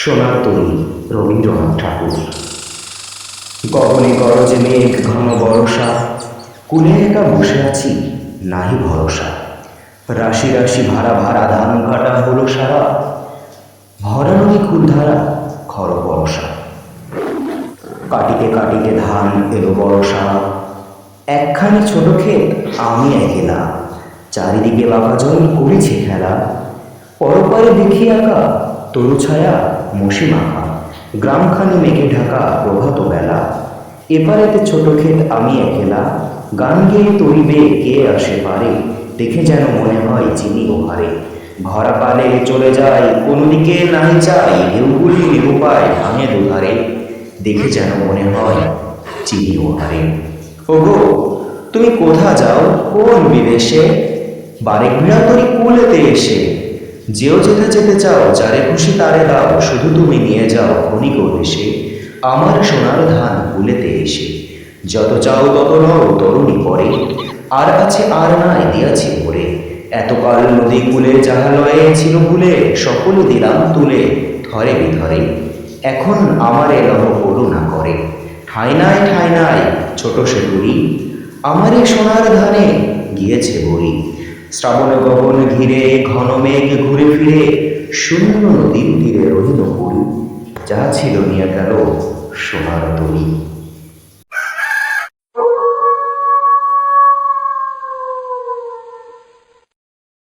সোনার তরী রবীন্দ্রনাথ ঠাকুর। গগনে গরজে মেঘ ঘন বরষা, কুলে একা বসে আছি নাহি ভরসা। রাশি রাশি ভাড়া ভাড়া ধান কাটা হলো সারা, ভরা নদী কুলধারা খর বরষা। কাটিতে কাটিতে ধান এলো বরষা, একখানি ছোট ক্ষেত আমি একলা, চারিদিকে বাঁকা জল করেছে খেলা। পরপারে দেখি আঁকা তরু ছায়া মশি মাখা, গ্রামখানি মেঘে ঢাকা প্রভাত বেলা। এপারেতে ছোট ক্ষেত আমি একলা, গান গেয়ে তরিবে কে আসে পারে, দেখে যেন মনে হয় চিনি ও হারে। ভরা পালে চলে যায় কোনদিকে নাই চাই, ঢেউগুলি নিরুপায় ভাঙে দুধারে, দেখে যেন মনে হয় চিনি ও হারে। ওগো তুমি কোথা যাও কোন বিদেশে, বারে ঘুরা তরি কুলেতে এসে। যেও যেতে যেতে চাও যারে খুশি তারে দাও, শুধু তুমি নিয়ে যাও ক্ষণিক দেশে আমার সোনার ধান কুলেতে এসে। যত চাও তত নাও তরুণী পরে, আর আছে আর নাই দিয়াছি ভরে। এতকাল নদী কূলে যাহা লয়ে ছিল ভুলে, সকলে দিলাম তুলে ধরে বিধরে। এখন আমারে লহ করুণা করে, ঠাঁই নাই ছোট সে তুরি, আমারে সোনার ধানে গিয়েছে বড়ি। শ্রাবণ গগন ঘিরে ঘন মেঘ ঘুরে ফিরে, শূন্য নদীর তীরে রহিল পুরী, যাহা ছিল নিয়ে গেল সোনার তরী।